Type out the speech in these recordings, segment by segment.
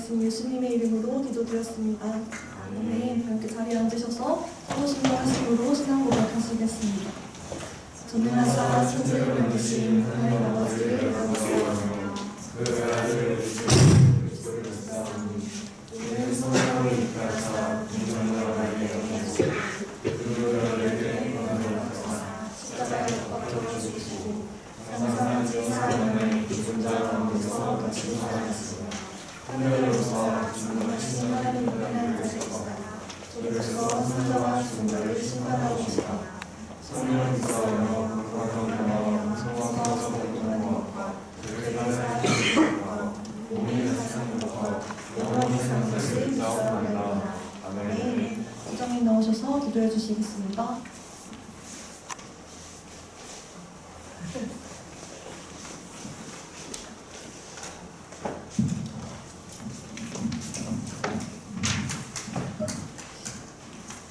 말씀 예수님의 이름으로 기도드렸습니다. 아멘. 함께 자리에 앉으셔서 하고싶은 말씀으로 신앙 고백하시겠습니다. 전능하사 천지를 만드신 하나님 아버지를 감사하며 그 아들을 그리스도를 믿사오니 이는 성령을 입하사 공정과 관계에 하시고 그들에게 영광을 받으사 십자가에 못 박혀 죽으시고 장사한 제4년을 죽은 자 가운데서 같이 살아나시고 하늘로서 주님하신 하나님의 하나님께서 저로서 산자와 중자를 심판하고 계시다. 성령을 믿사오며 그와 동행하여 성화와 성공하는 것과 그들의 사랑하는 것과 몸이 사는 것과 영원히 사는 것을 믿사옵나이다. 아멘. 부장님 나오셔서 기도해 주시겠습니다.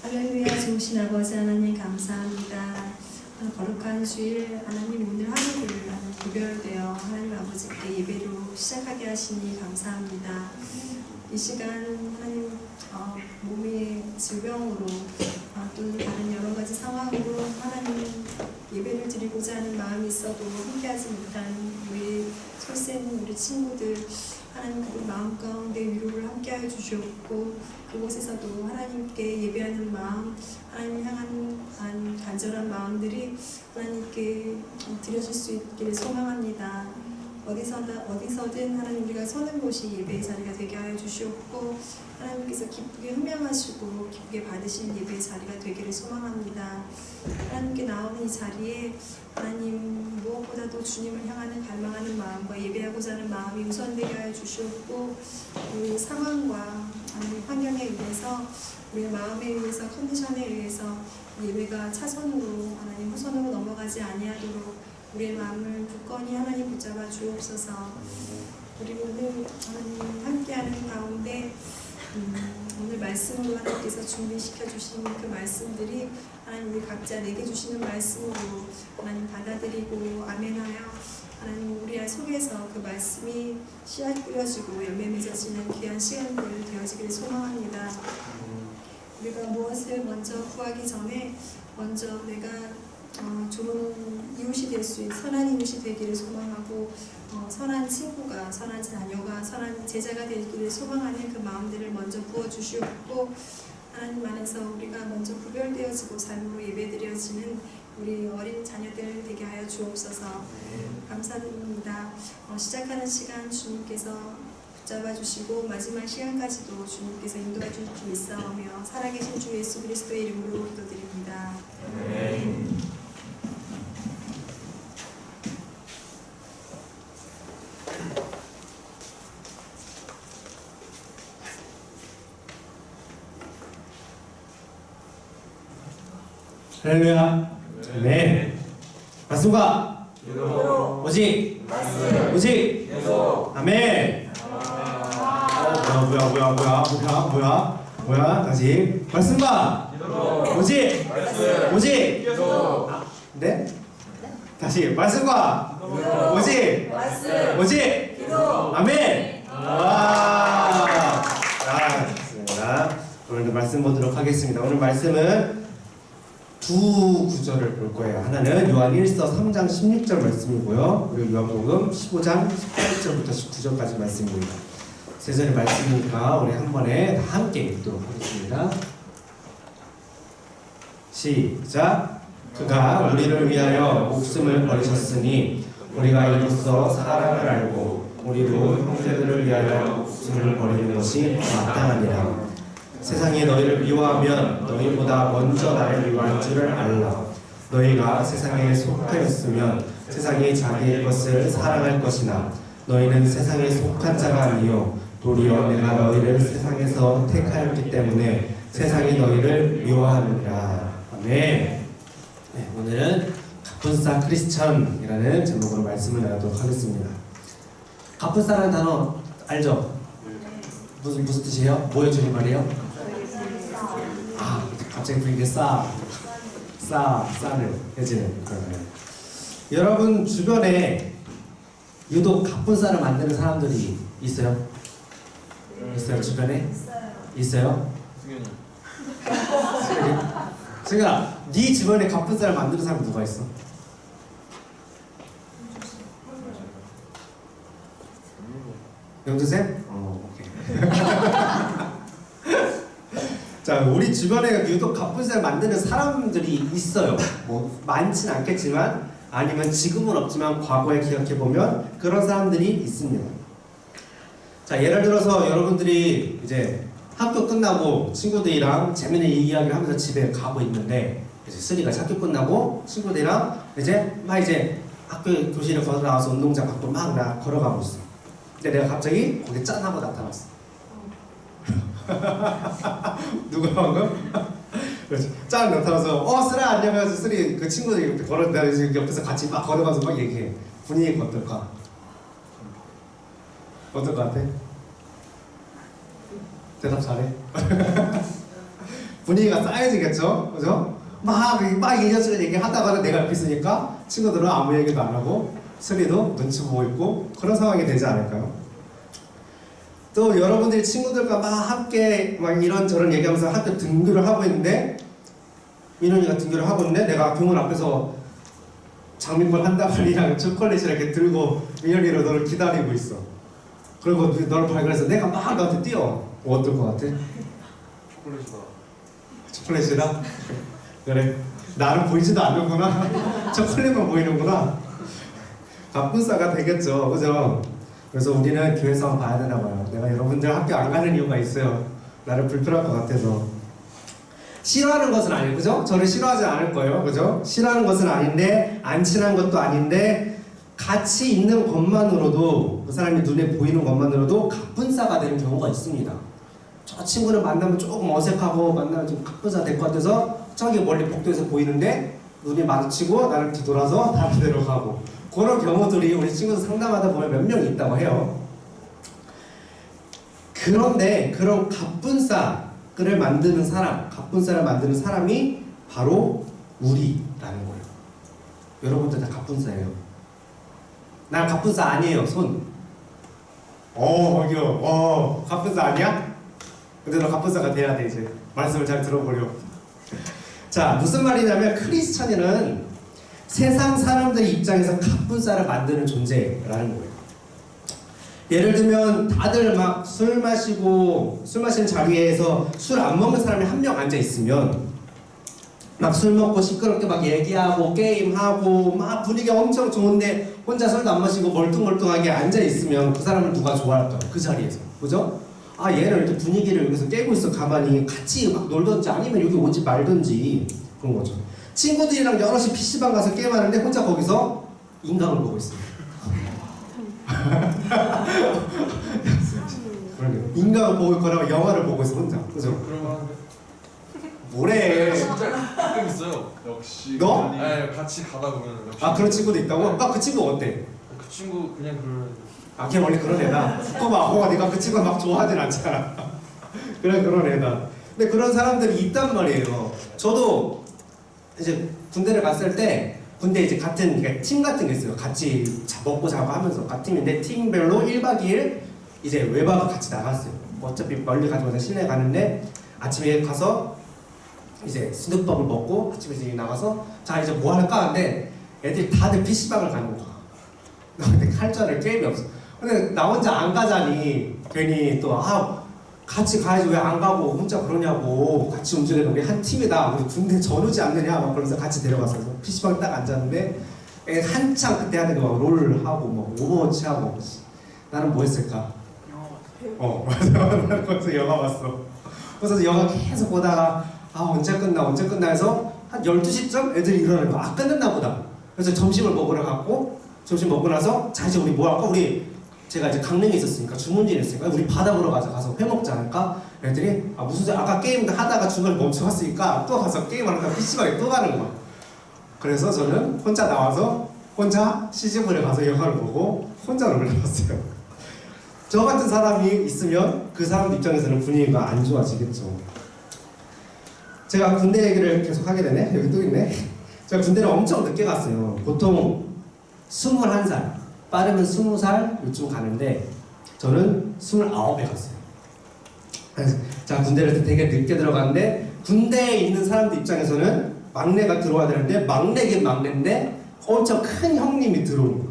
할렐루야. 좋으신 아버지 하나님 감사합니다. 거룩한 주일 하나님 오늘 하루를 구별되어 하나님 아버지께 예배로 시작하게 하시니 감사합니다. 이 시간 하나님 몸의 질병으로 또 다른 여러 가지 상황으로 하나님 예배를 드리고자 하는 마음이 있어도 함께하지 못한 우리 설센 우리 친구들 하나님 그 마음 가운데 위로를 함께하여 주시옵고 그곳에서도 하나님께 예배하는 마음 하나님 향한 간절한 마음들이 하나님께 드려질 수 있기를 소망합니다. 어디서든 하나님 우리가 서는 곳이 예배의 자리가 되게 하여 주시옵고 하나님께서 기쁘게 흠명하시고 기쁘게 받으신 예배의 자리가 되기를 소망합니다. 하나님께 나오는 이 자리에 하나님 무엇보다도 주님을 향하는 갈망하는 마음과 예배하고자 하는 마음이 우선되게 하여 주시옵고 우리 상황과 하나님 환경에 의해서 우리의 마음에 의해서 컨디션에 의해서 예배가 차선으로 하나님 후선으로 넘어가지 아니하도록 우리의 마음을 굳건히 하나님 붙잡아 주옵소서. 그리고 오늘 하나님 함께하는 가운데 오늘 말씀으로 하나님께서 준비시켜 주신 그 말씀들이 하나님 우리 각자 내게 주시는 말씀으로 하나님 받아들이고 아멘하여 하나님 우리 속에서 그 말씀이 씨앗 뿌려지고 열매 맺어지는 귀한 시간들 되어지기를 소망합니다. 우리가 무엇을 먼저 구하기 전에 먼저 내가 좋은 이웃이 될 수 있는 선한 이웃이 되기를 소망하고 선한 친구가 선한 자녀가 선한 제자가 되기를 소망하는 그 마음들을 먼저 부어주시옵고 하나님 안에서 우리가 먼저 구별되어지고 삶으로 예배드려지는 우리 어린 자녀들 되게 하여 주옵소서. 감사드립니다. 시작하는 시간 주님께서 붙잡아 주시고 마지막 시간까지도 주님께서 인도해 주실 줄 믿사오며 살아계신 주 예수 그리스도의 이름으로 기도드립니다. 할렐루야. 네. 말씀과 오직 오직 아멘. 뭐야 다시 말씀과 오직 네? 다시 말씀과 오직 아멘. 좋습니다. 오늘도 말씀 보도록 하겠습니다. 오늘 말씀은 두 구절을 볼 거예요. 하나는 요한 1서 3장 16절 말씀이고요. 그리고 요한복음 15장 18절부터 19절까지 말씀입니다. 세 절의 말씀이니까 우리 한 번에 다 함께 읽도록 하겠습니다. 시작. 그가 우리를 위하여 목숨을 버리셨으니 우리가 이로써 사랑을 알고 우리도 형제들을 위하여 목숨을 버리는 것이 마땅하니라. 세상이 너희를 미워하면 너희보다 먼저 나를 미워할 줄을 알라. 너희가 세상에 속하였으면 세상이 자기의 것을 사랑할 것이나 너희는 세상에 속한 자가 아니요 도리어 내가 너희를 세상에서 택하였기 때문에 세상이 너희를 미워하느니라. 아멘. 네, 오늘은 갑분싸 크리스천이라는 제목으로 말씀을 나누도록 하겠습니다. 갑분싸라는 단어 알죠? 무슨 뜻이에요? 뭐의 줄임말이에요? 갑자기 분위기 싸를 해지는 그런 거예요. 여러분 주변에 유독 갑분싸를 만드는 사람들이 있어요? 있어요? 주변에? 있어요? 승현이. 승현아, 네 주변에 가쁜 사람 만드는 사람 누가 있어? 영주쌤? 오케이. 자, 우리 주변에 유독 가쁜 사람 만드는 사람들이 있어요. 뭐 많진 않겠지만, 아니면 지금은 없지만 과거에 기억해 보면 그런 사람들이 있습니다. 자, 예를 들어서 여러분들이 이제 학교 끝나고 친구들이랑 재밌는 이야기를 하면서 집에 가고 있는데, 이제 쓰리가 학교 끝나고 친구들이랑 이제 학교 교실을 걸어 나와서 운동장 밖으로 막 걸어가고 있어. 근데 내가 갑자기 거기 짠 하고 나타났어. 누가 방금? 그렇지. 짠 나타나서 쓰라 안녕하세요. 쓰리 그 친구들이 옆에 걸어다니는 옆에서 같이 막 걸어가서 막 얘기해. 분위기가 어떨까? 어떨 것 같아? 대답 잘해. 분위기가 쌓여지겠죠? 그죠? 막 이것저것 얘기하다가 내가 옆에 있으니까 친구들은 아무 얘기도 안 하고 쓰리도 눈치 보고 있고 그런 상황이 되지 않을까요? 또 여러분들이 친구들과 막 함께 막 이런저런 얘기하면서 학교 등교를 하고 있는데 민원이가 등교를 하고 있는데 내가 교문 앞에서 장민걸 한 다발이랑 초콜릿을 이렇게 들고 민현이로 너를 기다리고 있어. 그리고 너를 발견해서 내가 막 너한테 뛰어. 어떨 것 같아? 초콜릿이다. 초콜릿이다? 그래. 나는 보이지도 않는구나. 초콜릿만 보이는구나. 갑분싸가 되겠죠. 그죠? 그래서 우리는 교회 상황 봐야 되나 봐요. 내가 여러분들 학교 안 가는 이유가 있어요. 나를 불편할 것 같아서. 싫어하는 것은 아니에요. 그죠? 저를 싫어하지 않을 거예요. 그죠? 싫어하는 것은 아닌데 안 친한 것도 아닌데 같이 있는 것만으로도 그 사람이 눈에 보이는 것만으로도 갑분싸가 되는 경우가 있습니다. 저 친구를 만나면 조금 어색하고 만나면 좀 갑분싸 될 것 같아서 저기 멀리 복도에서 보이는데 눈이 마주치고 나를 뒤돌아서 다른 데로 가고 그런 경우들이 우리 친구들 상담하다 보면 몇 명 있다고 해요. 그런데 그런 갑분싸를 만드는 사람, 갑분싸를 만드는 사람이 바로 우리라는 거예요. 여러분들 다 갑분싸예요. 난 갑분싸 아니에요. 손. 거기요. 갑분싸 아니야? 근데 너 갑분싸가 돼야 돼 이제. 말씀을 잘 들어보려. 자, 무슨 말이냐면 크리스찬인은 세상 사람들 입장에서 갑분싸를 만드는 존재라는 거예요. 예를 들면 다들 막 술 마시는 자리에서 술 안 먹는 사람이 한 명 앉아 있으면 막 술 먹고 시끄럽게 막 얘기하고 게임하고 막 분위기 엄청 좋은데 혼자 술도 안 마시고 멀뚱멀뚱하게 앉아 있으면 그 사람을 누가 좋아할까요? 그 자리에서. 그죠? 얘는 이렇게 분위기를 여기서 깨고 있어. 가만히 같이 막 놀던지 아니면 여기 오지 말던지 그런 거죠. 친구들이랑 여럿이 PC방 가서 게임하는데 혼자 거기서 인강을 보고 있어요. 그러게. 인강을 보고 있거나 영화를 보고 있어 혼자. 그죠? 그러면 뭐래? 진짜 가끔 있어요. 역시 너? 네, 같이 가다 보면 역시. 그런 친구도 있다고? 그 친구 어때? 그 친구 그냥 걔 원래 그런 애다. 꼬마 네가 그 친구 막 좋아하진 않잖아. 그런 애다. 근데 그런 사람들이 있단 말이에요. 저도 이제 군대를 갔을 때 군대 이제 같은 팀 같은 게 있어요. 같이 먹고 자고 하면서 같은 팀인데 팀별로 1박 2일 이제 외박을 같이 나갔어요. 어차피 멀리 가지고 실내에 가는데 아침에 가서 이제 수육밥을 먹고 아침에 이제 나가서 자 이제 뭐 할까 하는데 애들이 다들 PC방을 가는 거야. 근데 할 줄 아는 게임이 없어. 근데 나 혼자 안 가자니 괜히 또 같이 가야지 왜 안 가고 혼자 그러냐고 같이 움직여도 우리 한 팀이다 우리 군대 전우지 않느냐 막 그러면서 같이 데려갔어서 PC방에 딱 앉았는데 한창 그때 하는 거 막 롤하고 뭐 오버워치 하고 나는 뭐 했을까? 맞아. 나는 거기서 영화 봤어. 그래서 영화 계속 보다가 언제 끝나 해서 한 12시쯤 애들이 일어나는 거야. 끝났나 보다. 그래서 점심을 먹으러 갔고 점심 먹고 나서 자 이제 우리 뭐 할까? 제가 이제 강릉에 있었으니까 주문진에 있으니까 우리 바닥으로 가서 회 먹자 하니까 애들이 아까 게임 하다가 중간에 멈춰갔으니까 또 가서 게임하다가 PC방에 또 가는 거야. 그래서 저는 혼자 나와서 혼자 CGV에 가서 영화를 보고 혼자 롤을 봤어요. 저 같은 사람이 있으면 그 사람 입장에서는 분위기가 안 좋아지겠죠. 제가 군대 얘기를 계속 하게 되네. 여기 또 있네. 제가 군대를 엄청 늦게 갔어요. 보통 21살, 빠르면 20살 요즘 가는데 저는 29에 갔어요. 자, 군대를 되게 늦게 들어갔는데 군대에 있는 사람들 입장에서는 막내가 들어와야 되는데 막내긴 막내인데 엄청 큰 형님이 들어오는 거야.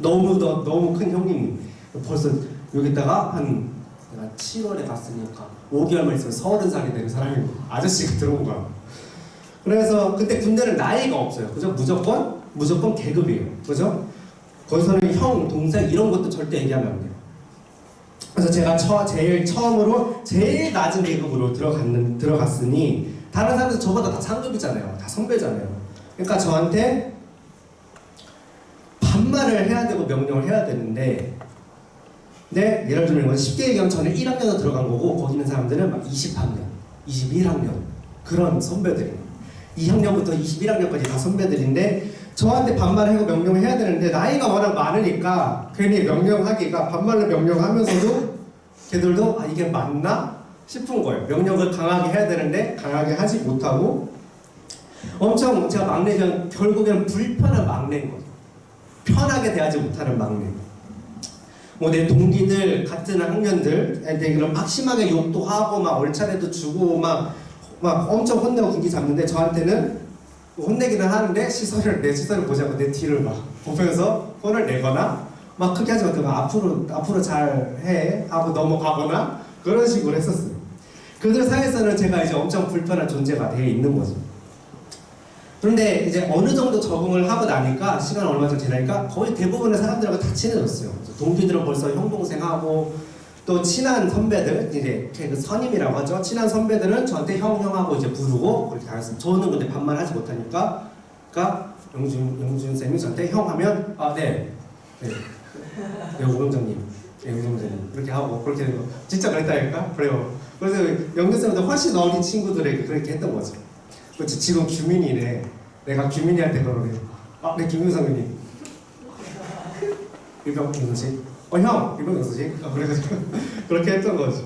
너무 큰 형님이 벌써 여기다가 한 내가 7월에 갔으니까 5개월만 있으면 30살이 되는 사람이 아저씨가 들어온 거야. 그래서 그때 군대는 나이가 없어요. 그죠? 무조건 계급이에요. 그죠? 거기서는 형, 동생 이런 것도 절대 얘기하면 안 돼요. 그래서 제가 제일 처음으로 제일 낮은 계급으로 들어갔으니 다른 사람들 저보다 다 상급이잖아요. 다 선배잖아요. 그러니까 저한테 반말을 해야 되고 명령을 해야 되는데 네, 예를 들면 쉽게 얘기하면 저는 1학년에 들어간 거고 거기 있는 사람들은 막 20학년, 21학년 그런 선배들이에요. 2학년부터 21학년까지 다 선배들인데 저한테 반말을 하고 명령을 해야 되는데 나이가 워낙 많으니까 괜히 명령하기가 반말로 명령하면서도 걔들도 아 이게 맞나 싶은 거예요. 명령을 강하게 해야 되는데 강하게 하지 못하고 엄청 제가 막내면 결국에는 불편한 막내인 거죠. 편하게 대하지 못하는 막내. 뭐 내 동기들 같은 학년들한테 그럼 막 심하게 욕도 하고 막 얼차례도 주고 막 엄청 혼내고 군기 잡는데 저한테는 혼내기는 하는데 내 시선을 보지 않고 내 뒤를 막 보면서 혼을 내거나 막 크게 하지 못하고 앞으로 잘 해 하고 넘어가거나 그런 식으로 했었어요. 그들 사이에서는 제가 이제 엄청 불편한 존재가 되어 있는 거죠. 그런데 이제 어느 정도 적응을 하고 나니까 시간 얼마 좀 지나니까 거의 대부분의 사람들하고 다 친해졌어요. 동기들은 벌써 형 동생하고 또 친한 선배들 이제 그 선임이라고 하죠. 친한 선배들은 저한테 형하고 이제 부르고 그렇게 다녔어요. 저는 근데 반말하지 못하니까 그러니까 영준 쌤이 저한테 형 하면 네 오병장님 오병장님 이렇게 하고 그렇게 되는 거 진짜 그랬다니까 그래요. 그래서 영준 쌤보다 훨씬 어린 친구들에게 그렇게 했던 거죠. 그렇지 지금 규민이래. 내가 규민이한테 그러네. 네 김윤 선배님. 유병영수씨. 형 유병영수씨. 그래가지고 그렇게 했던 거죠.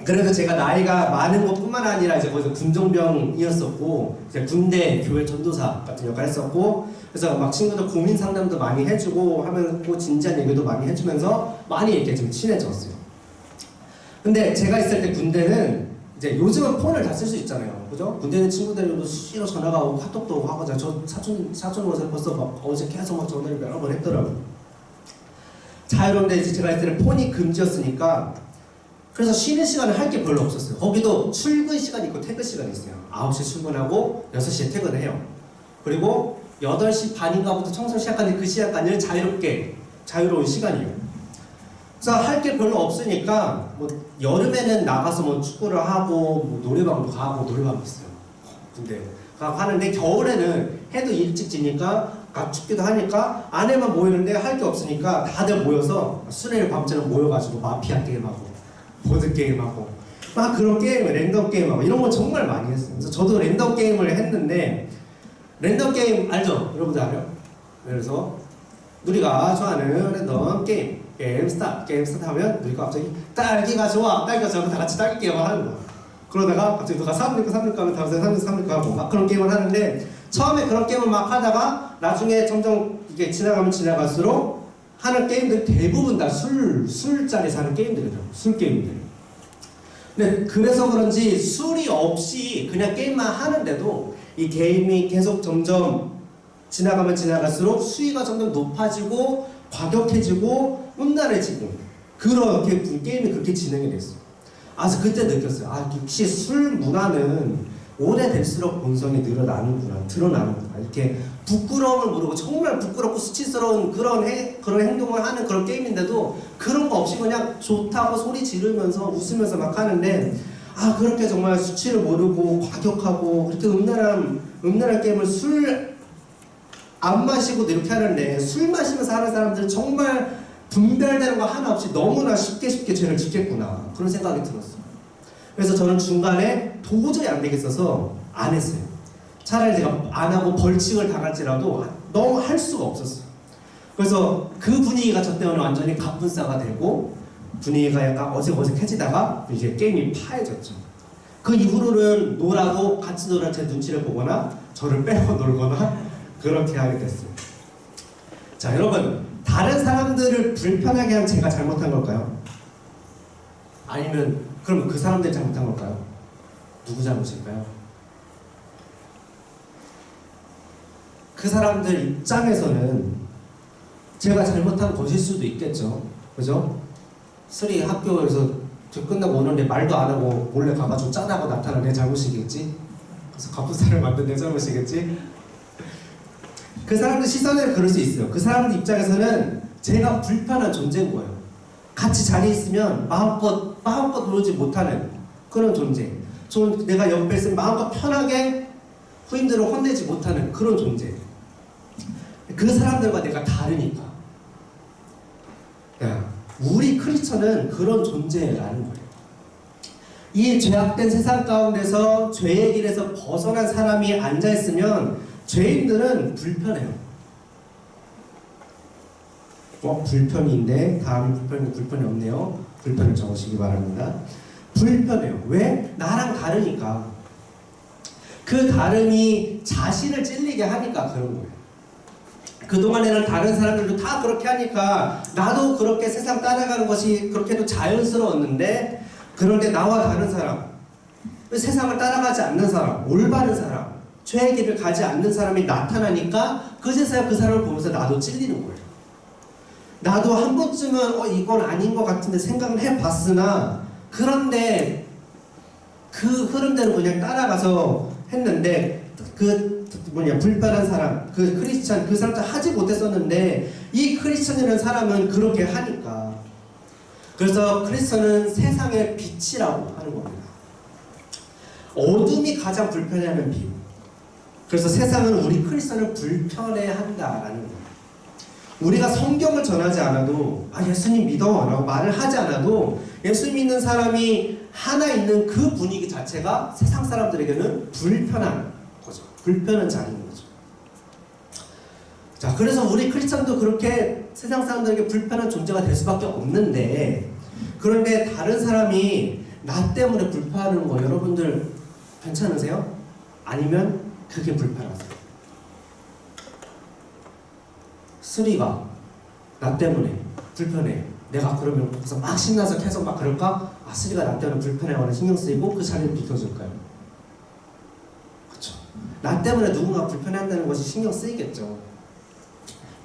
그래서 제가 나이가 많은 것뿐만 아니라 이제 거기서 군종병이었었고 이제 군대 교회 전도사 같은 역할 했었고 그래서 막 친구들 고민 상담도 많이 해주고 하면 뭐 진지한 얘기도 많이 해주면서 많이 이렇게 좀 친해졌어요. 근데 제가 있을 때 군대는 이제 요즘은 폰을 다 쓸 수 있잖아요. 그죠? 군대는 친구들이랑도 수시로 전화가 오고 카톡도 하고 저 사촌 벌써 막 어제 계속 막 전화를 여러 번 했더라고요. 자유로운데 이제 제가 있을 때는 폰이 금지였으니까 그래서 쉬는 시간을 할 게 별로 없었어요. 거기도 출근 시간이 있고 퇴근 시간이 있어요. 9시 출근하고 6시에 퇴근해요. 그리고 8시 반인가부터 청소 시작하는 그 시간까지는 자유로운 시간이에요. 그래서 할 게 별로 없으니까 뭐 여름에는 나가서 뭐 축구를 하고 뭐 노래방도 가고 노래방 있어요. 근데 하는데 겨울에는 해도 일찍 지니까 춥기도 하니까 안에만 모이는데 할 게 없으니까 다들 모여서 수요일 밤처럼 모여가지고 마피아 게임하고 보드 게임하고 막 그런 게임을 랜덤 게임하고 이런 걸 정말 많이 했어요. 그래서 저도 랜덤 게임을 했는데 랜덤 게임 알죠? 여러분들 알아요? 그래서 우리가 좋아하는 랜덤 게임 스타트 하면 우리가 갑자기 딸기가 좋아 다 같이 딸기 게임을 하는 거야. 그러다가 갑자기 누가 3립 하면 다음 사람이 3립 하고 막 그런 게임을 하는데 처음에 그런 게임을 막 하다가 나중에 점점 이게 지나가면 지나갈수록 하는 게임들 대부분 다 술자리 사는 게임들이더라고요. 술 게임들. 근데 그래서 그런지 술이 없이 그냥 게임만 하는데도 이 게임이 계속 점점 지나가면 지나갈수록 수위가 점점 높아지고 과격해지고 음란해지고 그렇게 게임이 그렇게 진행이 됐어요. 그래서 그때 느꼈어요. 역시 술 문화는 오래될수록 본성이 드러나는구나. 이렇게 부끄러움을 모르고 정말 부끄럽고 수치스러운 그런 행동을 하는 그런 게임인데도 그런 거 없이 그냥 좋다고 소리 지르면서 웃으면서 막 하는데 그렇게 정말 수치를 모르고 과격하고 그렇게 음란한 게임을 술 안 마시고도 이렇게 하는데 술 마시면서 하는 사람들은 정말 분별되는 거 하나 없이 너무나 쉽게 죄를 짓겠구나 그런 생각이 들었어요. 그래서 저는 중간에 도저히 안 되겠어서 안 했어요. 차라리 제가 안 하고 벌칙을 당할지라도 너무 할 수가 없었어요. 그래서 그 분위기가 저 때는 완전히 갑분싸가 되고 분위기가 약간 어색어색해지다가 이제 게임이 파해졌죠. 그 이후로는 같이 놀아 제 눈치를 보거나 저를 빼고 놀거나 그렇게 하게 됐어요. 자, 여러분 다른 사람들을 불편하게 한 제가 잘못한 걸까요? 아니면 그럼 그 사람들이 잘못한 걸까요? 누구 잘못일까요? 그 사람들 입장에서는 제가 잘못한 것일 수도 있겠죠. 그죠? 수리 학교에서 저 끝나고 오는데 말도 안 하고 몰래 가가지고 짠하고 나타난 내 잘못이겠지? 그래서 갑분사를 만든 내 잘못이겠지? 그 사람들 시선에는 그럴 수 있어요. 그 사람들 입장에서는 제가 불편한 존재인 거예요. 같이 자리에 있으면 마음껏 놀지 못하는 그런 존재. 내가 옆에 있으면 마음껏 편하게 후임들을 혼내지 못하는 그런 존재. 그 사람들과 내가 다르니까. 야, 우리 크리스천은 그런 존재라는 거예요. 이 죄악된 세상 가운데서 죄의 길에서 벗어난 사람이 앉아있으면 죄인들은 불편해요. 불편인데 다음이 불편이 없네요. 불편을 적으시기 바랍니다. 불편해요. 왜? 나랑 다르니까. 그 다름이 자신을 찔리게 하니까 그런 거예요. 그동안에는 다른 사람들도 다 그렇게 하니까 나도 그렇게 세상 따라가는 것이 그렇게도 자연스러웠는데, 그런데 나와 다른 사람, 세상을 따라가지 않는 사람, 올바른 사람, 죄의 길을 가지 않는 사람이 나타나니까 그제서야 그 사람을 보면서 나도 찔리는 거예요. 나도 한 번쯤은 이건 아닌 것 같은데 생각을 해봤으나, 그런데 그 흐름대로 그냥 따라가서 했는데 불편한 사람, 그 크리스찬, 그 사람도 하지 못했었는데 이 크리스찬이라는 사람은 그렇게 하니까. 그래서 크리스찬은 세상의 빛이라고 하는 겁니다. 어둠이 가장 불편해하는 빛. 그래서 세상은 우리 크리스찬을 불편해한다라는 거예요. 우리가 성경을 전하지 않아도 예수님 믿어 라고 말을 하지 않아도 예수 믿는 사람이 하나 있는 그 분위기 자체가 세상 사람들에게는 불편한 거죠. 불편한 자리인 거죠. 자, 그래서 우리 크리스찬도 그렇게 세상 사람들에게 불편한 존재가 될 수밖에 없는데, 그런데 다른 사람이 나 때문에 불편한 거 여러분들 괜찮으세요? 아니면 그게 불편하세요? 수리가 나 때문에 불편해. 내가 그러면 그래서 막 신나서 계속 막 그럴까? 수리가 나 때문에 불편해하거나 신경 쓰이고 그 자리를 비켜줄까요? 그렇죠. 나 때문에 누군가 불편해한다는 것이 신경 쓰이겠죠.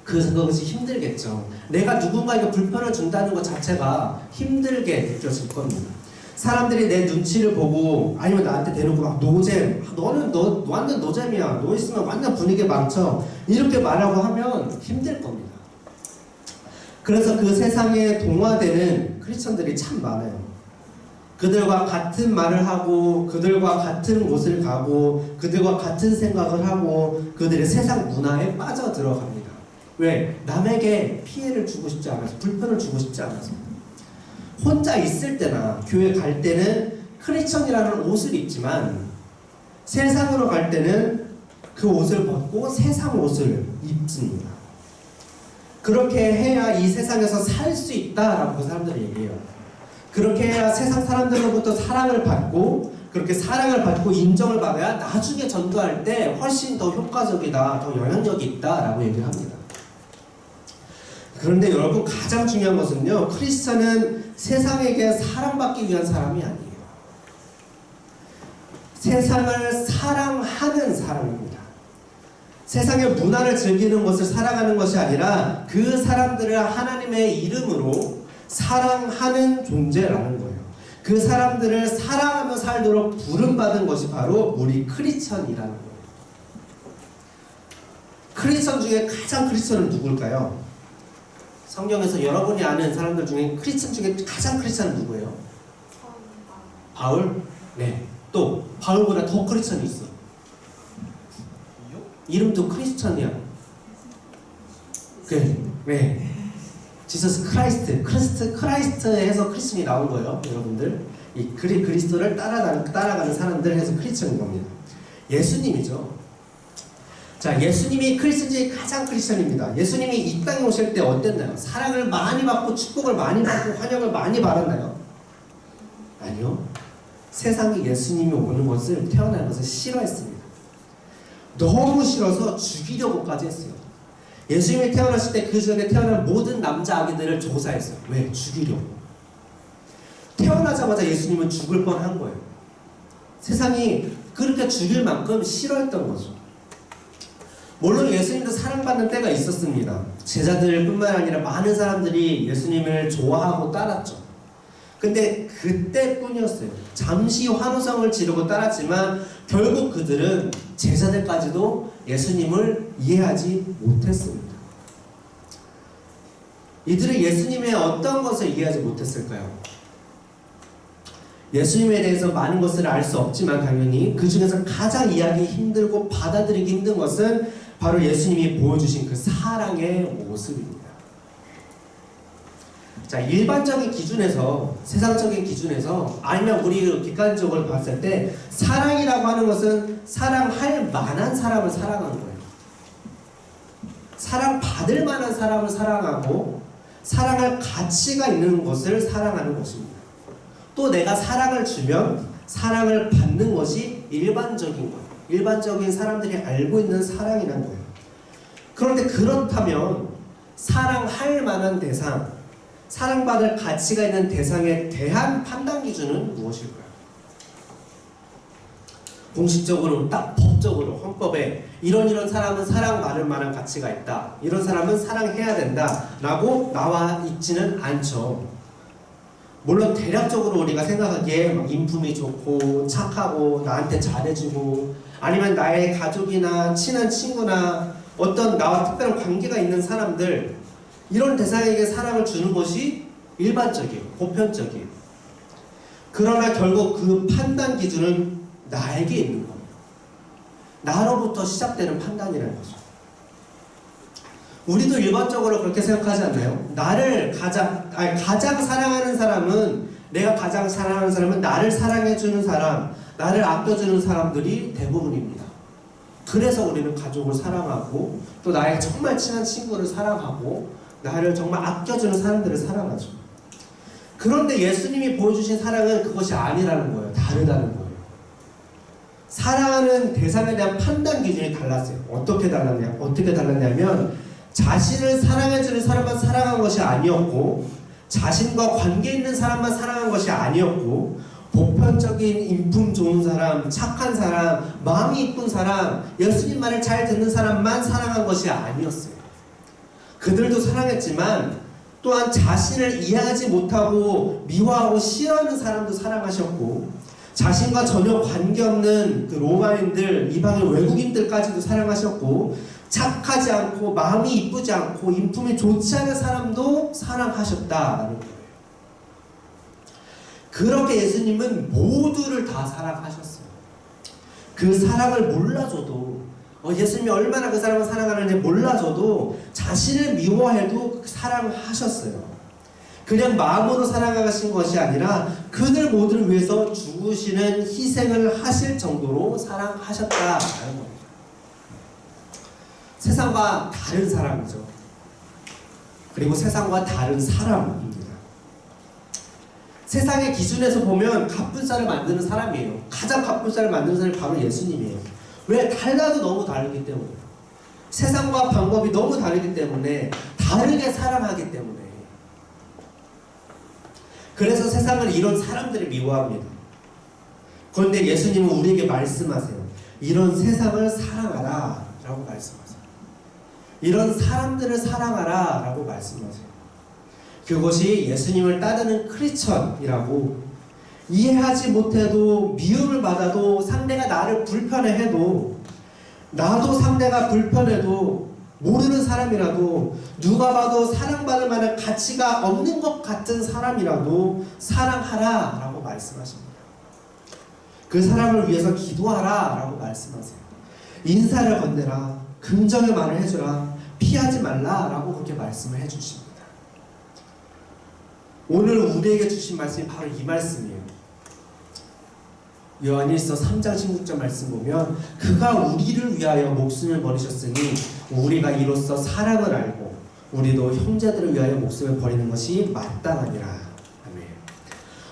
그것이 힘들겠죠. 내가 누군가에게 불편을 준다는 것 자체가 힘들게 느껴질 겁니다. 사람들이 내 눈치를 보고 아니면 나한테 대놓고 막 노잼, 너는 완전 노잼이야, 너 있으면 완전 분위기 망쳐, 이렇게 말하고 하면 힘들 겁니다. 그래서 그 세상에 동화되는 크리스천들이 참 많아요. 그들과 같은 말을 하고, 그들과 같은 곳을 가고, 그들과 같은 생각을 하고, 그들의 세상 문화에 빠져들어갑니다. 왜? 남에게 피해를 주고 싶지 않아서, 불편을 주고 싶지 않아서. 혼자 있을 때나 교회 갈 때는 크리스천이라는 옷을 입지만, 세상으로 갈 때는 그 옷을 벗고 세상 옷을 입습니다. 그렇게 해야 이 세상에서 살 수 있다라고 사람들이 얘기해요. 그렇게 해야 세상 사람들로부터 사랑을 받고, 그렇게 사랑을 받고 인정을 받아야 나중에 전도할 때 훨씬 더 효과적이다, 더 영향력이 있다라고 얘기를 합니다. 그런데 여러분, 가장 중요한 것은요, 크리스천은 세상에게 사랑받기 위한 사람이 아니에요. 세상을 사랑하는 사람입니다. 세상의 문화를 즐기는 것을 사랑하는 것이 아니라 그 사람들을 하나님의 이름으로 사랑하는 존재라는 거예요. 그 사람들을 사랑하며 살도록 부름받은 것이 바로 우리 크리스천이라는 거예요. 크리스천 중에 가장 크리스천은 누굴까요? 성경에서 여러분이 아는 사람들 중에 크리스천 중에 가장 크리스천은 누구예요? 바울? 네. 또 바울보다 더 크리스천이 있어. 이름도 크리스천이야. 네. 지서스 크라이스트에서 크리스천이 나온 거예요, 여러분들. 이 그리스도를 따라가는 사람들 해서 크리스천인 겁니다. 예수님이죠. 자, 예수님이 크리스천 중에 가장 크리스천입니다. 예수님이 이 땅에 오실 때 어땠나요? 사랑을 많이 받고 축복을 많이 받고 환영을 많이 받았나요? 아니요. 세상에 예수님이 오는 것을, 태어나는 것을 싫어했습니다. 너무 싫어서 죽이려고까지 했어요. 예수님이 태어나실 때 그 전에 태어난 모든 남자 아기들을 조사했어요. 왜? 죽이려고. 태어나자마자 예수님은 죽을 뻔한 거예요. 세상이 그렇게 죽일 만큼 싫어했던 거죠. 물론 예수님도 사랑받는 때가 있었습니다. 제자들뿐만 아니라 많은 사람들이 예수님을 좋아하고 따랐죠. 근데 그때뿐이었어요. 잠시 환호성을 지르고 따랐지만 결국 그들은 제자들까지도 예수님을 이해하지 못했습니다. 이들은 예수님의 어떤 것을 이해하지 못했을까요? 예수님에 대해서 많은 것을 알 수 없지만 당연히 그 중에서 가장 이해하기 힘들고 받아들이기 힘든 것은 바로 예수님이 보여주신 그 사랑의 모습입니다. 자, 일반적인 기준에서, 세상적인 기준에서, 아니면 우리 객관적으로 봤을 때 사랑이라고 하는 것은 사랑할 만한 사람을 사랑하는 거예요. 사랑받을 만한 사람을 사랑하고 사랑할 가치가 있는 것을 사랑하는 것입니다. 또 내가 사랑을 주면 사랑을 받는 것이 일반적인 거예요. 일반적인 사람들이 알고 있는 사랑이라는 거예요. 그런데 그렇다면 사랑할 만한 대상, 사랑받을 가치가 있는 대상에 대한 판단 기준은 무엇일까요? 공식적으로 딱 법적으로 헌법에 이런 사람은 사랑받을 만한 가치가 있다, 이런 사람은 사랑해야 된다 라고 나와 있지는 않죠. 물론 대략적으로 우리가 생각하기에 막 인품이 좋고 착하고 나한테 잘해주고 아니면 나의 가족이나 친한 친구나 어떤 나와 특별한 관계가 있는 사람들, 이런 대상에게 사랑을 주는 것이 일반적이에요. 보편적이에요. 그러나 결국 그 판단 기준은 나에게 있는 거예요. 나로부터 시작되는 판단이라는 거죠. 우리도 일반적으로 그렇게 생각하지 않나요? 나를 가장 사랑하는 사람은, 내가 가장 사랑하는 사람은 나를 사랑해주는 사람, 나를 아껴주는 사람들이 대부분입니다. 그래서 우리는 가족을 사랑하고 또 나의 정말 친한 친구를 사랑하고 나를 정말 아껴주는 사람들을 사랑하죠. 그런데 예수님이 보여주신 사랑은 그것이 아니라는 거예요. 다르다는 거예요. 사랑하는 대상에 대한 판단 기준이 달랐어요. 어떻게 달랐냐면 자신을 사랑해주는 사람만 사랑한 것이 아니었고, 자신과 관계 있는 사람만 사랑한 것이 아니었고, 보편적인 인품 좋은 사람, 착한 사람, 마음이 이쁜 사람, 예수님 말을 잘 듣는 사람만 사랑한 것이 아니었어요. 그들도 사랑했지만 또한 자신을 이해하지 못하고 미워하고 싫어하는 사람도 사랑하셨고, 자신과 전혀 관계없는 그 로마인들, 이방인 외국인들까지도 사랑하셨고, 착하지 않고 마음이 이쁘지 않고 인품이 좋지 않은 사람도 사랑하셨다라는 거예요. 그렇게 예수님은 모두를 다 사랑하셨어요. 그 사랑을 몰라줘도, 예수님이 얼마나 그 사람을 사랑하는지 몰라줘도 자신을 미워해도 사랑하셨어요. 그냥 마음으로 사랑하신 것이 아니라 그들 모두를 위해서 죽으시는 희생을 하실 정도로 사랑하셨다라는 겁니다. 세상과 다른 사람이죠. 그리고 세상과 다른 사람입니다. 세상의 기준에서 보면 갑분싸를 만드는 사람이에요. 가장 갑분싸를 만드는 사람이 바로 예수님이에요. 왜? 달라도 너무 다르기 때문에. 세상과 방법이 너무 다르기 때문에, 다르게 사랑하기 때문에. 그래서 세상은 이런 사람들을 미워합니다. 그런데 예수님은 우리에게 말씀하세요. 이런 세상을 사랑하라 라고 말씀하세요. 이런 사람들을 사랑하라 라고 말씀하세요. 그것이 예수님을 따르는 크리스천이라고, 이해하지 못해도 미움을 받아도 상대가 나를 불편해해도, 나도 상대가 불편해도, 모르는 사람이라도, 누가 봐도 사랑받을 만한 가치가 없는 것 같은 사람이라도 사랑하라 라고 말씀하십니다. 그 사람을 위해서 기도하라 라고 말씀하세요. 인사를 건네라, 긍정의 말을 해주라, 피하지 말라 라고 그렇게 말씀을 해주십니다. 오늘 우리에게 주신 말씀이 바로 이 말씀이에요. 요한일서 3장 16절 말씀 보면, 그가 우리를 위하여 목숨을 버리셨으니 우리가 이로써 사랑을 알고 우리도 형제들을 위하여 목숨을 버리는 것이 마땅하니라. 아멘.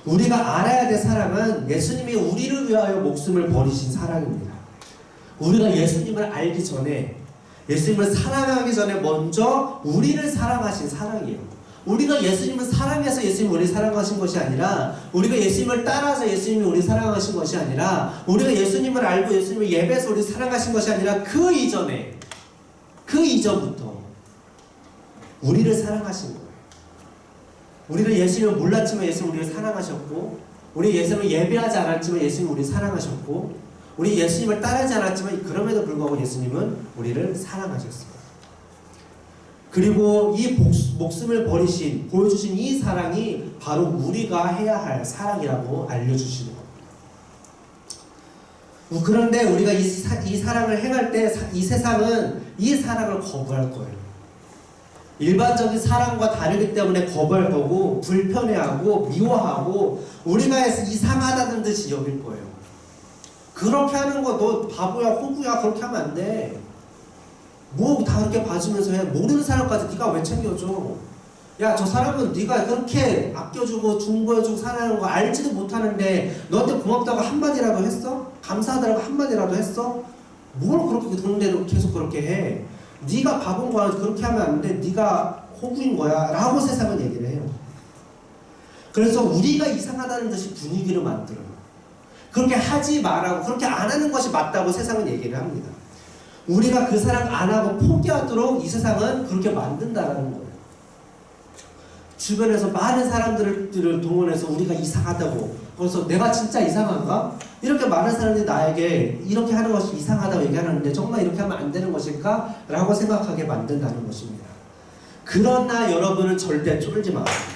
우리가 알아야 될 사랑은 예수님이 우리를 위하여 목숨을 버리신 사랑입니다. 우리가 예수님을 알기 전에, 예수님을 사랑하기 전에 먼저 우리를 사랑하신 사랑이에요. 우리가 예수님을 사랑해서 예수님이 우리를 사랑하신 것이 아니라, 우리가 예수님을 따라서 예수님이 우리를 사랑하신 것이 아니라, 우리가 예수님을 알고 예수님을 예배해서 우리를 사랑하신 것이 아니라 그 이전부터 우리를 사랑하신 거예요. 우리는 예수님을 몰랐지만 예수님은 우리를 사랑하셨고, 우리 예수님을 예배하지 않았지만 예수님은 우리를 사랑하셨고, 우리 예수님을 따르지 않았지만 그럼에도 불구하고 예수님은 우리를 사랑하셨습니다. 그리고 이 목숨을 보여주신 이 사랑이 바로 우리가 해야 할 사랑이라고 알려주시는 겁니다. 그런데 우리가 이 사랑을 행할 때 이 세상은 이 사랑을 거부할 거예요. 일반적인 사랑과 다르기 때문에 거부할 거고, 불편해하고 미워하고 우리가 이상하다는 듯이 여길 거예요. 그렇게 하는 거 너 바보야 호구야 그렇게 하면 안 돼. 뭐 다 그렇게 봐주면서 해. 모르는 사람까지 네가 왜 챙겨줘. 야, 저 사람은 네가 그렇게 아껴주고 중보해주고 사랑하는 거 알지도 못하는데 너한테 고맙다고 한마디라도 했어? 감사하다고 한마디라도 했어? 뭘 그렇게 그런데도 계속 그렇게 해. 네가 바본 거야. 그렇게 하면 안 돼. 네가 호구인 거야 라고 세상은 얘기를 해요. 그래서 우리가 이상하다는 듯이 분위기를 만들어요. 그렇게 하지 말라고, 그렇게 안 하는 것이 맞다고 세상은 얘기를 합니다. 우리가 그 사랑 안 하고 포기하도록 이 세상은 그렇게 만든다라는 거예요. 주변에서 많은 사람들을 동원해서 우리가 이상하다고, 그래서 내가 진짜 이상한가? 이렇게 많은 사람들이 나에게 이렇게 하는 것이 이상하다고 얘기하는데 정말 이렇게 하면 안 되는 것일까? 라고 생각하게 만든다는 것입니다. 그러나 여러분은 절대 쫄지 마세요.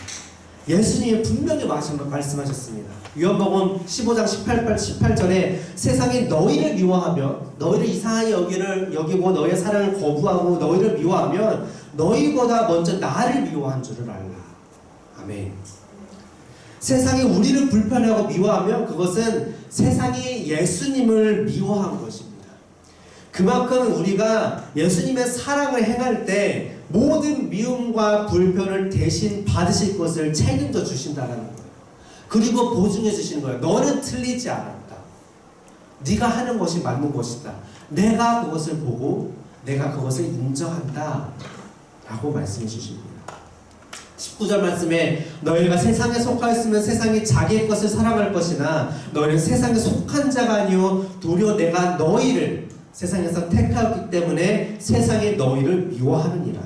예수님이 분명히 말씀하셨습니다. 요한복음 15장 18절에 세상이 너희를 미워하며 너희를 이상하게 여기고 너희의 사랑을 거부하고 너희를 미워하면 너희보다 먼저 나를 미워한 줄을 알라. 아멘. 세상이 우리를 불편하고 미워하면 그것은 세상이 예수님을 미워한 것입니다. 그만큼 우리가 예수님의 사랑을 행할 때 모든 미움과 불편을 대신 받으실 것을 책임져 주신다는 거예요. 그리고 보증해 주시는 거예요. 너는 틀리지 않았다. 네가 하는 것이 맞는 것이다. 내가 그것을 보고 내가 그것을 인정한다 라고 말씀해 주십니다. 19절 말씀에 너희가 세상에 속하였으면 세상이 자기의 것을 사랑할 것이나 너희는 세상에 속한 자가 아니요 도리어 내가 너희를 세상에서 택하였기 때문에 세상이 너희를 미워하느니라.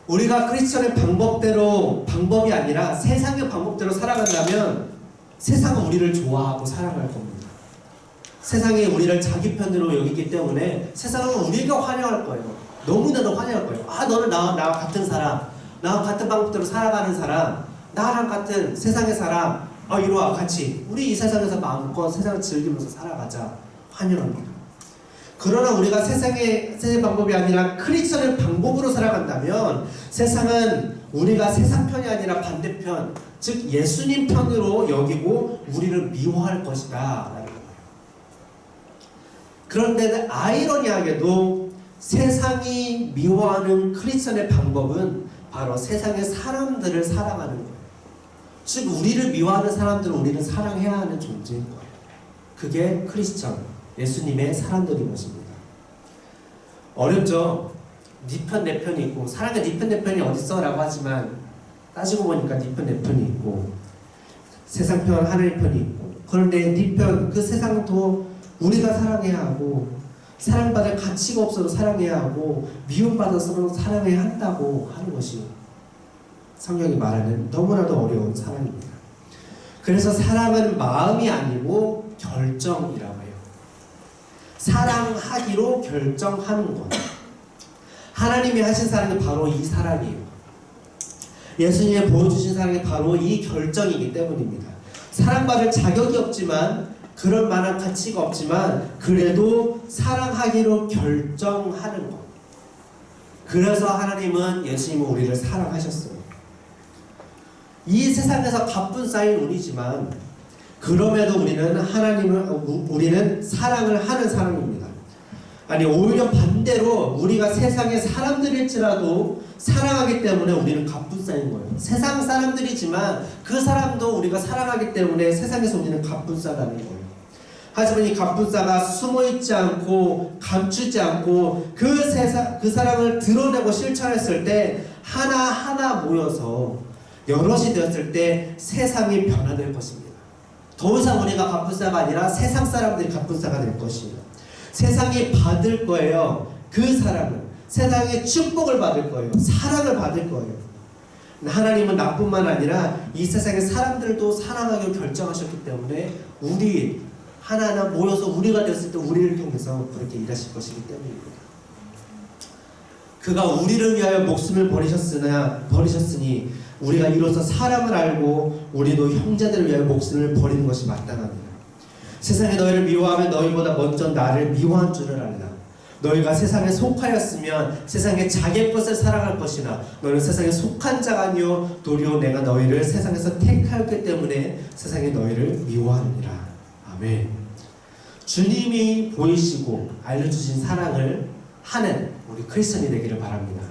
우리가 크리스천의 방법이 아니라 세상의 방법대로 살아간다면 세상은 우리를 좋아하고 사랑할 겁니다. 세상이 우리를 자기 편으로 여기기 때문에 세상은 우리가 환영할 거예요. 너무나도 환영할 거예요. 아, 너는 나와 같은 사람, 나와 같은 방법대로 살아가는 사람, 나랑 같은 세상의 사람, 이리와 같이 우리 이 세상에서 마음껏 세상을 즐기면서 살아가자. 환영합니다. 그러나 우리가 세상의 방법이 아니라 크리스천의 방법으로 살아간다면 세상은 우리가 세상 편이 아니라 반대편, 즉 예수님 편으로 여기고 우리를 미워할 것이다 라는 거예요. 그런데 아이러니하게도 세상이 미워하는 크리스천의 방법은 바로 세상의 사람들을 사랑하는 거예요. 즉 우리를 미워하는 사람들을 우리는 사랑해야 하는 존재인 거예요. 그게 크리스천, 예수님의 사람들인 것입니다. 어렵죠? 네 편 내 편이 있고, 사랑의 네 편 내 편이 어딨어? 라고 하지만 따지고 보니까 네 편 내 편이 있고 세상 편 하나님 편이 있고, 그런데 네 편 그 세상도 우리가 사랑해야 하고 사랑받을 가치가 없어도 사랑해야 하고 미움받아서도 사랑해야 한다고 하는 것이 성경이 말하는 너무나도 어려운 사랑입니다. 그래서 사랑은 마음이 아니고 결정이라고 해요. 사랑하기로 결정하는 것. 하나님이 하신 사랑이 바로 이 사랑이에요. 예수님이 보여주신 사랑이 바로 이 결정이기 때문입니다. 사랑받을 자격이 없지만, 그럴 만한 가치가 없지만 그래도 사랑하기로 결정하는 것. 그래서 하나님은 예수님은 우리를 사랑하셨어요. 이 세상에서 가뿐 쌓인 운이지만 그럼에도 우리는 사랑을 하는 사람입니다. 아니, 오히려 반대로 우리가 세상의 사람들일지라도 사랑하기 때문에 우리는 가뿐 쌓인 거예요. 세상 사람들이지만 그 사람도 우리가 사랑하기 때문에 세상에서 우리는 가뿐 쌓다는 거예요. 하지만 이 갑분싸가 숨어있지 않고 감추지 않고 그 사랑을 드러내고 실천했을 때 하나하나 모여서 여럿이 되었을 때 세상이 변화될 것입니다. 더 이상 우리가 갑분싸가 아니라 세상 사람들이 갑분싸가 될 것입니다. 세상이 받을 거예요. 그 사랑을. 세상의 축복을 받을 거예요. 사랑을 받을 거예요. 하나님은 나뿐만 아니라 이 세상의 사람들도 사랑하기로 결정하셨기 때문에 우리 하나하나 모여서 우리가 되었을 때 우리를 통해서 그렇게 일하실 것이기 때문입니다. 그가 우리를 위하여 목숨을 버리셨으니 우리가 이로써 사랑을 알고 우리도 형제들을 위하여 목숨을 버리는 것이 마땅합니다. 세상에 너희를 미워하면 너희보다 먼저 나를 미워한 줄을 알라. 너희가 세상에 속하였으면 세상의 자기 것을 사랑할 것이나 너는 세상에 속한 자가 아니요 도리어 내가 너희를 세상에서 택하였기 때문에 세상이 너희를 미워하느니라. 아멘. 주님이 보이시고 알려주신 사랑을 하는 우리 크리스천이 되기를 바랍니다.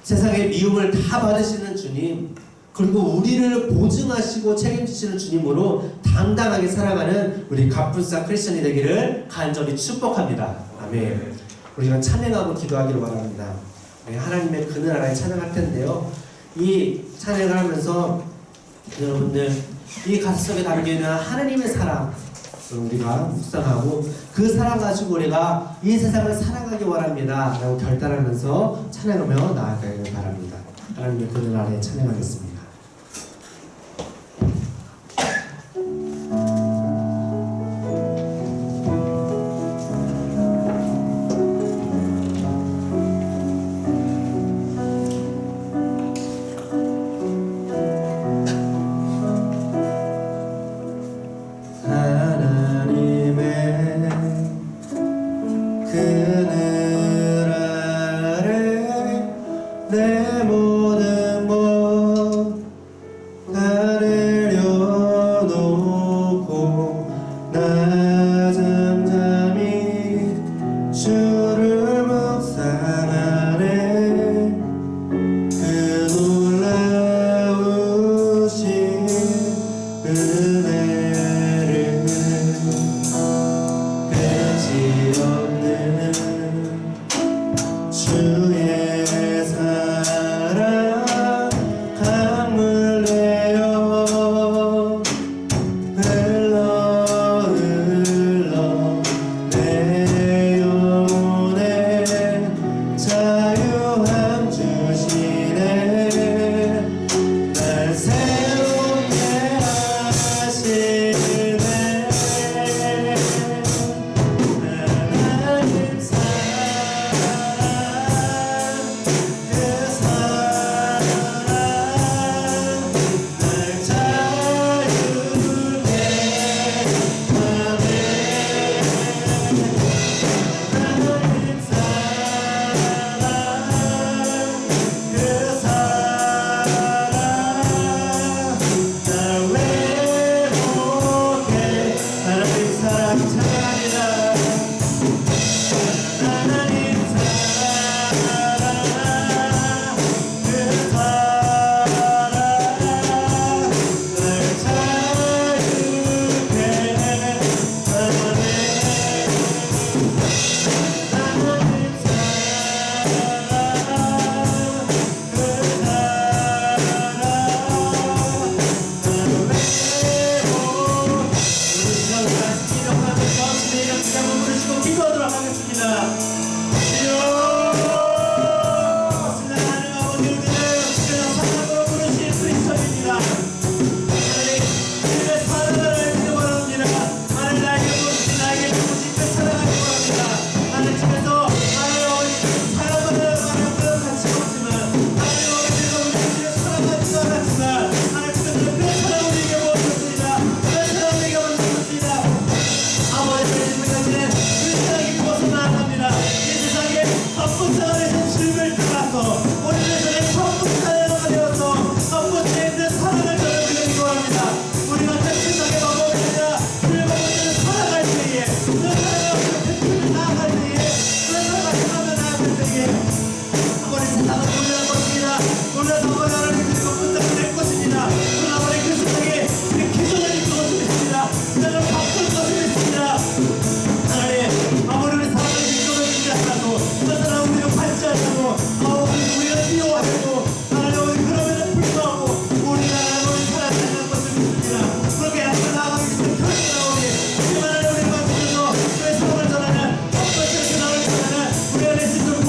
세상의 미움을 다 받으시는 주님, 그리고 우리를 보증하시고 책임지시는 주님으로 당당하게 사랑하는 우리 갑분싸 크리스천이 되기를 간절히 축복합니다. 아멘. 우리가 찬양하고 기도하기를 바랍니다. 하나님의 그늘 아래 찬양할 텐데요. 이 찬양을 하면서 여러분들 이 가사 속에 담겨있는 하나님의 사랑 우리가 묵상하고 그 사랑 가지고 우리가 이 세상을 사랑하기 원합니다 라고 결단하면서 찬양하며 나아가기를 바랍니다. 하나님의 그늘 아래 찬양하겠습니다. 내 모든 것 다 내려놓고 나 잠잠히 주를 묵상하네. 그 놀라우신 은혜를 끝이 없는 주의 나를 바꿀 것을 믿습니다.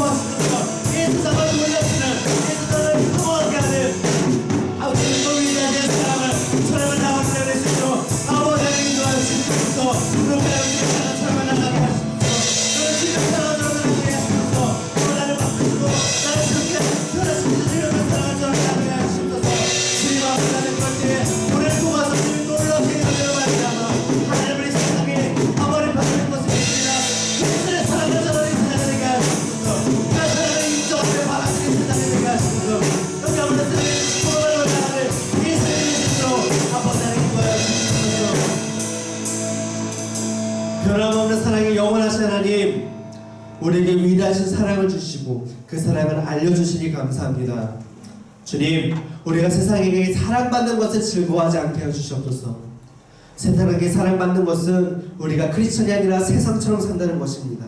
하시면서 이 세상을 돌려주는 이 세상을 통하게 하는 아버지의 위대한 사랑을 나가게 하시고 아버지의 인도하여 주시면서 그렇게 하시면서 사랑을 나가게 하시면서 너를 지금 사랑을 나가게 하시면서 나를 바꾸시고 나를 그렇게 변화시키는 이름의 사랑을 나가게 하시면서 주님 앞에 나는 것에 우리를 도와서 주님 놀라게 하여 말미암아 하나님을 이 세상에 아버지 받는 것을 믿습니다. 그리스도의 사랑을 전하는 세상에 되게 하시면서 그 사랑을 인정하며 바라시는 세상에 되게 하시면서 여기 아버지 세상에 돌아가는 나라를 이 세상의 뜻으로 아버지 하나님 인도하여 주시면서 변함없는 사랑이 영원하신 하나님 우리에게 위대하신 사랑을 주시고 그 사랑을 알려주시니 감사합니다. 주님, 우리가 세상에게 사랑받는 것을 즐거워하지 않게 해주시옵소서. 세상에게 사랑받는 것은 우리가 크리스천이 아니라 세상처럼 산다는 것입니다.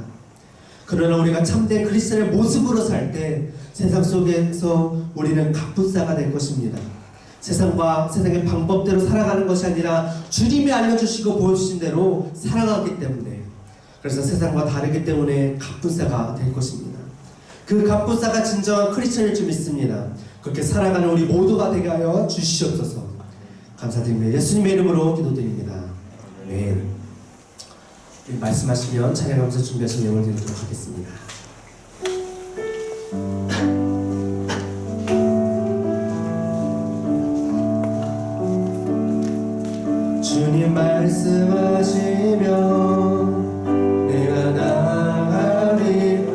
그러나 우리가 참된 크리스천의 모습으로 살 때 세상 속에서 우리는 갑분싸가 될 것입니다. 세상과 세상의 방법대로 살아가는 것이 아니라 주님이 알려주시고 보여주신 대로 살아가기 때문에 그래서 세상과 다르기 때문에 갑분싸가 될 것입니다. 그 갑분싸가 진정한 크리스천일 줄 믿습니다. 그렇게 살아가는 우리 모두가 되게 하여 주시옵소서. 감사드립니다. 예수님의 이름으로 기도드립니다. 아멘. 말씀하시면 찬양하면서 준비하신 내용을 드리도록 하겠습니다. 주님 말씀하시면 내가 나가리라.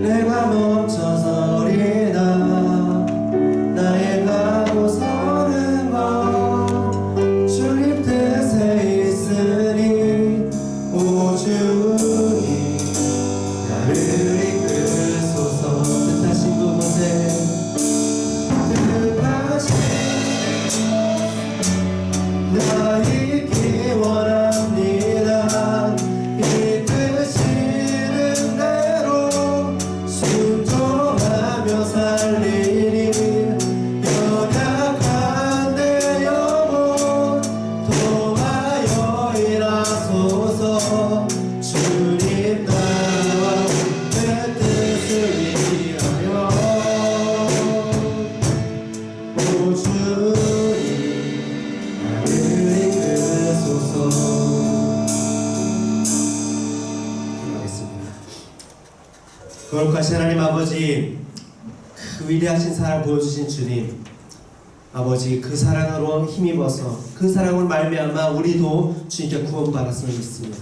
내가 멈춰서리다. 나의 가고 서는 것 주님 뜻에 있으니 오 주님 나를 이끌소서. 뜻하신 그곳에 나 있기 원합니다. 이끄시는 대로 순종하며 살리니 연약한 내 영혼 도하여 일하소서. 주님 나와 내 뜻을 위하여 오 주님 나를 이끌소서. 기도하겠습니다. 거룩하신 하나님 아버지, 그 위대하신 사랑 보여주신 주님 아버지, 그 사랑으로 힘입어서 그 사랑으로 말미암아 우리도 주님께 구원받았음을 믿습니다.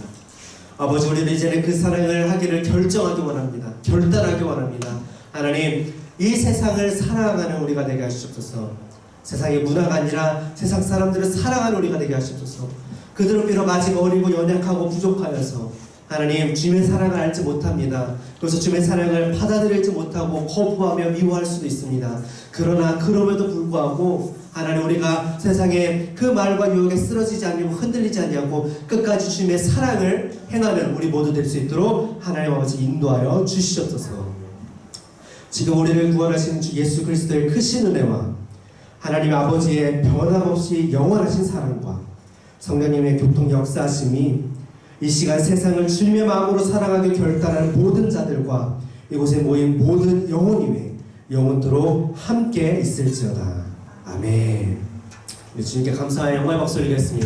아버지, 우리는 이제는 그 사랑을 하기를 결정하기 원합니다. 결단하기 원합니다. 하나님, 이 세상을 사랑하는 우리가 되게 하시옵소서. 세상의 문화가 아니라 세상 사람들을 사랑하는 우리가 되게 하시옵소서. 그들은 비록 아직 어리고 연약하고 부족하여서 하나님 주님의 사랑을 알지 못합니다. 그래서 주님의 사랑을 받아들이지 못하고 거부하며 미워할 수도 있습니다. 그러나 그럼에도 불구하고 하나님, 우리가 세상의 그 말과 유혹에 쓰러지지 않고 흔들리지 않냐고 끝까지 주님의 사랑을 행하는 우리 모두 될 수 있도록 하나님 아버지 인도하여 주시옵소서. 지금 우리를 구원하시는 주 예수 그리스도의 크신 은혜와 하나님 아버지의 변함없이 영원하신 사랑과 성령님의 교통 역사하심이 이 시간 세상을 주님의 마음으로 사랑하기 결단하는 모든 자들과 이곳에 모인 모든 영혼 위에 영원토록 함께 있을지어다. 아멘. 주님께 감사의 영광의 박수 드리겠습니다.